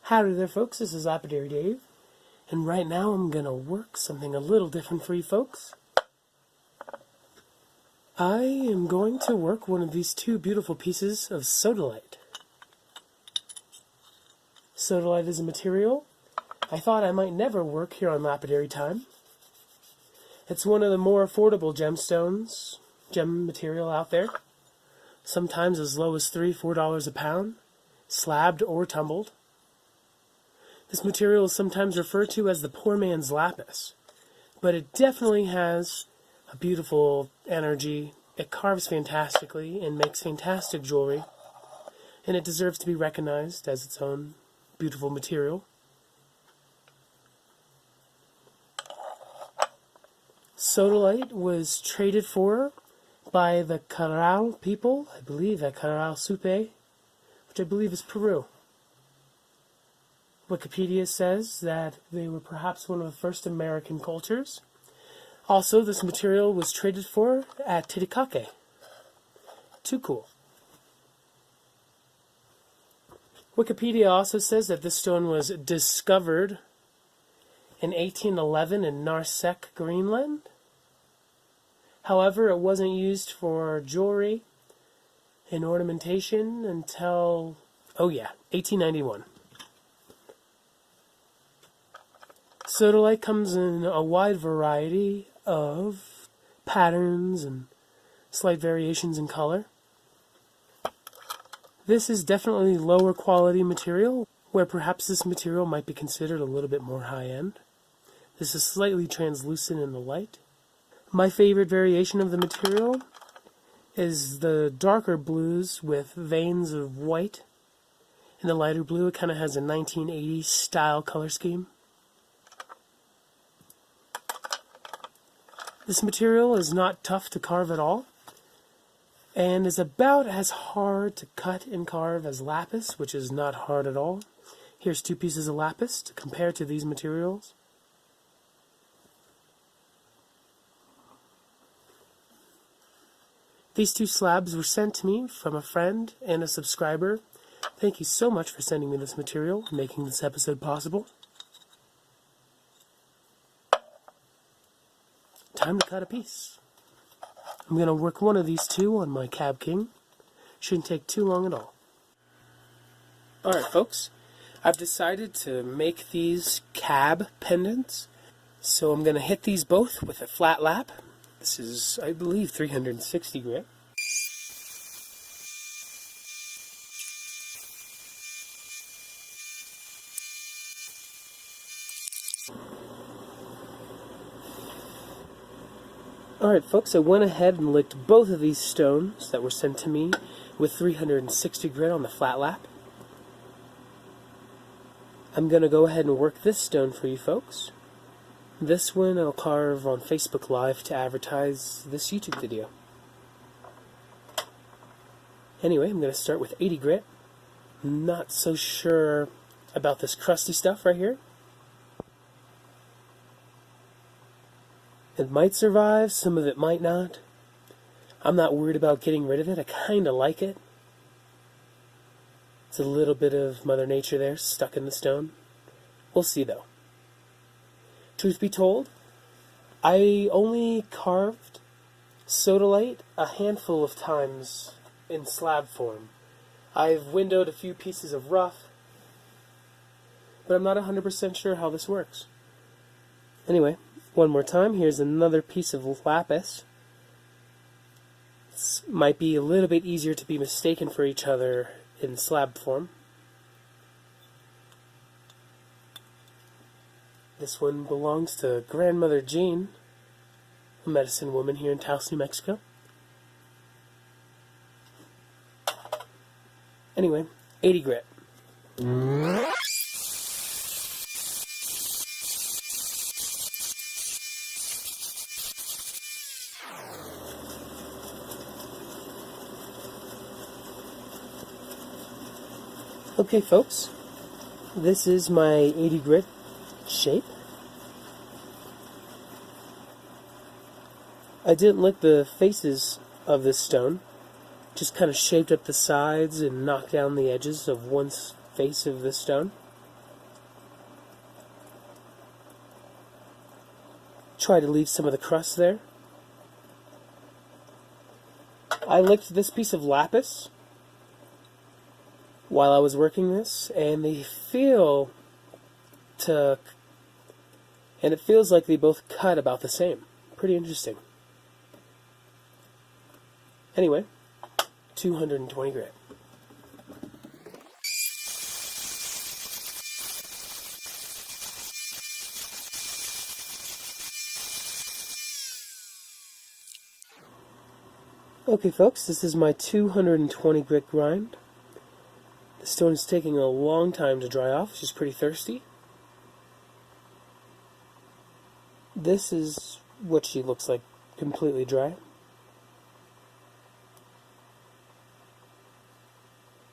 Howdy there, folks. This is Lapidary Dave, and right now I'm going to work something a little different for you folks. I am going to work one of these two beautiful pieces of Sodalite. Sodalite is a material I thought I might never work here on Lapidary Time. It's one of the more affordable gem material out there, sometimes as low as $3-4 a pound, slabbed or tumbled. This material is sometimes referred to as the poor man's lapis, but it definitely has a beautiful energy. It carves fantastically and makes fantastic jewelry, and it deserves to be recognized as its own beautiful material. Sodalite was traded for by the Caral people, I believe at Caral Supe, which I believe is Peru. Wikipedia says that they were perhaps one of the first American cultures. Also, this material was traded for at Titicaca. Too cool. Wikipedia also says that this stone was discovered in 1811 in Narsek, Greenland. However, it wasn't used for jewelry and ornamentation until, 1891. Sodalite comes in a wide variety of patterns and slight variations in color. This is definitely lower quality material, where perhaps this material might be considered a little bit more high-end. This is slightly translucent in the light. My favorite variation of the material is the darker blues with veins of white. In the lighter blue, it kind of has a 1980s style color scheme. This material is not tough to carve at all, and is about as hard to cut and carve as lapis, which is not hard at all. Here's two pieces of lapis to compare to these materials. These two slabs were sent to me from a friend and a subscriber. Thank you so much for sending me this material and making this episode possible. Time to cut a piece. I'm going to work one of these two on my Cab King. Shouldn't take too long at all. Alright folks, I've decided to make these cab pendants. So I'm going to hit these both with a flat lap. This is, I believe, 360 grit. Alright folks, I went ahead and licked both of these stones that were sent to me with 360 grit on the flat lap. I'm going to go ahead and work this stone for you folks. This one I'll carve on Facebook Live to advertise this YouTube video. Anyway, I'm going to start with 80 grit. Not so sure about this crusty stuff right here. It might survive, some of it might not. I'm not worried about getting rid of it. I kind of like it. It's a little bit of Mother Nature there, stuck in the stone. We'll see, though. Truth be told, I only carved Sodalite a handful of times in slab form. I've windowed a few pieces of rough, but I'm not 100% sure how this works. Anyway, one more time, here's another piece of lapis. This might be a little bit easier to be mistaken for each other in slab form. This one belongs to Grandmother Jean, a medicine woman here in Taos, New Mexico. Anyway, 80 grit. Okay folks, this is my 80 grit shape. I didn't lick the faces of this stone, just kind of shaped up the sides and knocked down the edges of one face of this stone. try to leave some of the crust there. I licked this piece of lapis while I was working this, and it feels like they both cut about the same. Pretty interesting. Anyway, 220 grit. Okay folks, this is my 220 grit grind. The stone is taking a long time to dry off. She's pretty thirsty. This is what she looks like, completely dry.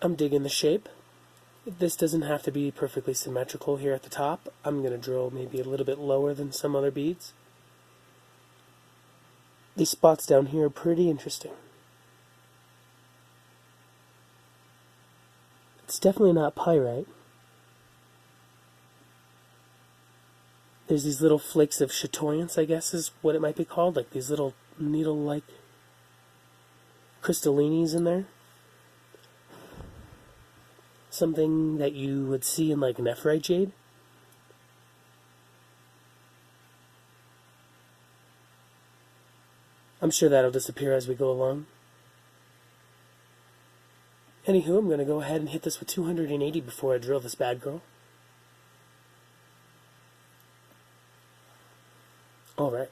I'm digging the shape. This doesn't have to be perfectly symmetrical here at the top. I'm going to drill maybe a little bit lower than some other beads. These spots down here are pretty interesting. It's definitely not pyrite. There's these little flakes of chatoyance, I guess is what it might be called, like these little needle-like crystallinis in there. Something that you would see in like nephrite jade. I'm sure that'll disappear as we go along. Anywho, I'm going to go ahead and hit this with 280 before I drill this bad girl. Alright.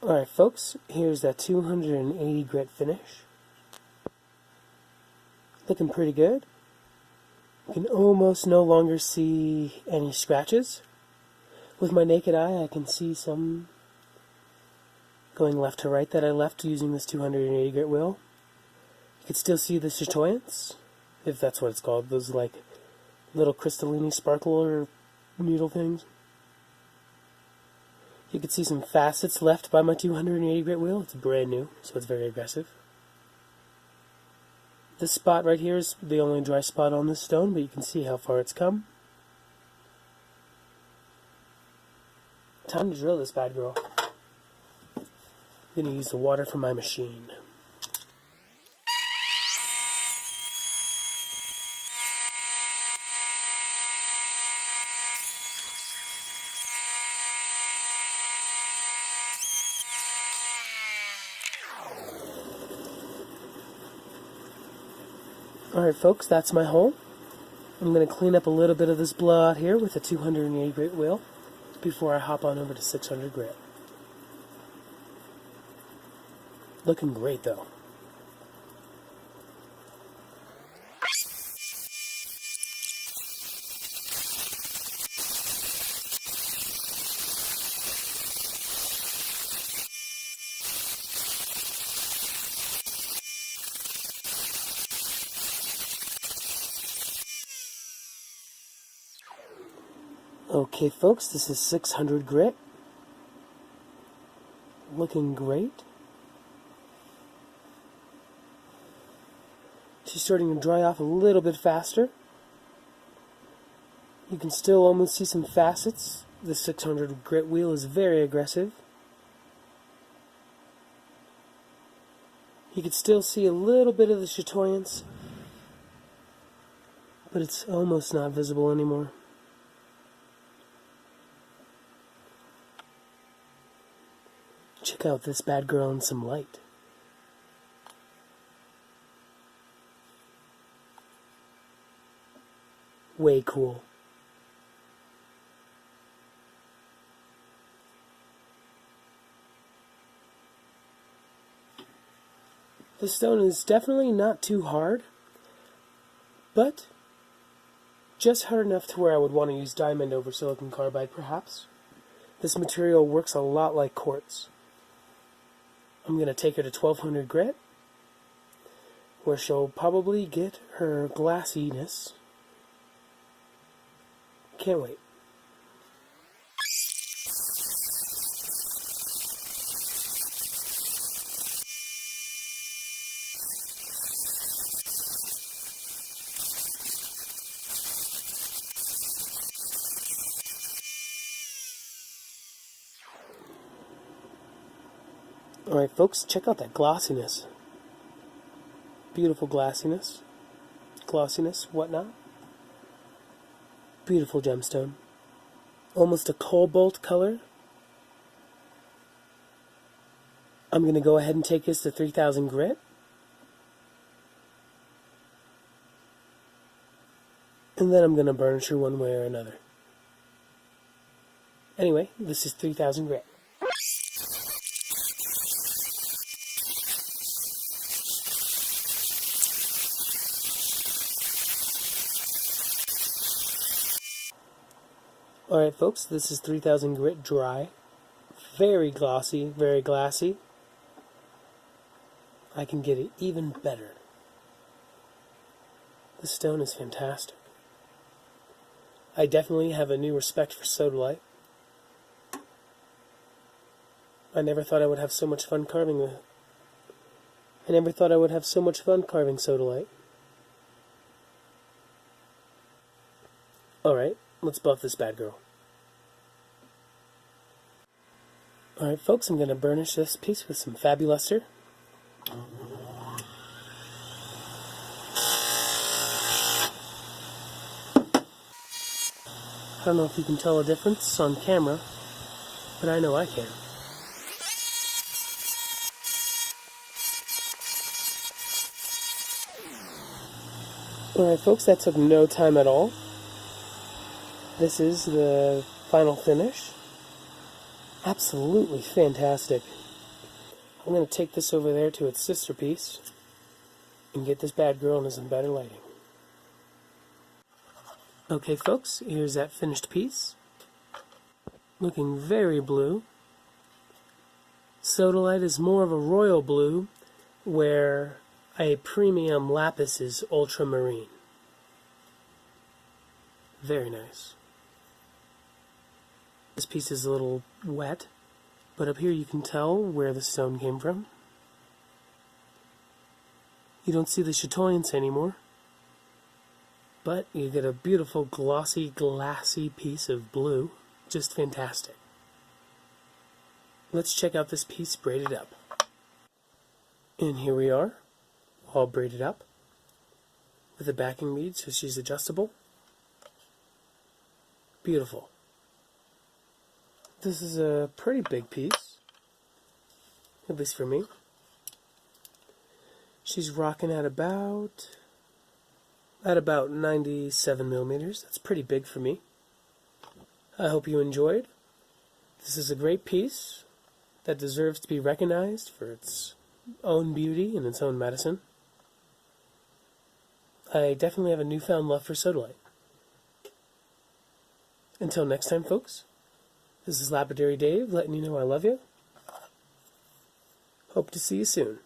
Alright folks, here's that 280 grit finish. Looking pretty good. You can almost no longer see any scratches. With my naked eye I can see some going left to right that I left using this 280 grit wheel. You can still see the chatoyance, if that's what it's called, those like little crystallini sparkler needle things. You can see some facets left by my 280 grit wheel. It's brand new, so it's very aggressive. This spot right here is the only dry spot on this stone, but you can see how far it's come. Time to drill this bad girl. I'm going to use the water from my machine. Alright folks, that's my hole. I'm going to clean up a little bit of this blowout here with a 280 grit wheel before I hop on over to 600 grit. Looking great though. Okay folks, this is 600 grit. Looking great. She's starting to dry off a little bit faster. You can still almost see some facets. The 600 grit wheel is very aggressive. You can still see a little bit of the chatoyance, but it's almost not visible anymore. Check out this bad girl in some light. Way cool. This stone is definitely not too hard, but just hard enough to where I would want to use diamond over silicon carbide perhaps. This material works a lot like quartz. I'm going to take her to 1200 grit, where she'll probably get her glassiness. Can't wait. Alright folks, check out that glossiness. Beautiful glossiness, whatnot. Beautiful gemstone. Almost a cobalt color. I'm going to go ahead and take this to 3000 grit. And then I'm going to burnish her one way or another. Anyway, this is 3000 grit. Alright folks, this is 3000 grit dry. Very glossy, very glassy. I can get it even better. This stone is fantastic. I definitely have a new respect for Sodalite. I never thought I would have so much fun carving with it. I never thought I would have so much fun carving Sodalite. Alright, let's buff this bad girl. Alright folks, I'm going to burnish this piece with some Fabuluster. I don't know if you can tell a difference on camera, but I know I can. Alright folks, that took no time at all. This is the final finish. Absolutely fantastic. I'm going to take this over there to its sister piece and get this bad girl into some better lighting. Okay folks, here's that finished piece. Looking very blue. Sodalite is more of a royal blue, where a premium lapis is ultramarine. Very nice. This piece is a little wet, but up here you can tell where the stone came from. You don't see the chatoyance anymore, but you get a beautiful glossy, glassy piece of blue. Just fantastic. Let's check out this piece braided up. And here we are, all braided up, with the backing bead so she's adjustable. Beautiful. This is a pretty big piece, at least for me. She's rocking at about 97 millimeters. That's pretty big for me. I hope you enjoyed. This is a great piece that deserves to be recognized for its own beauty and its own medicine. I definitely have a newfound love for Sodalite. Until next time, folks, this is Lapidary Dave letting you know I love you. Hope to see you soon.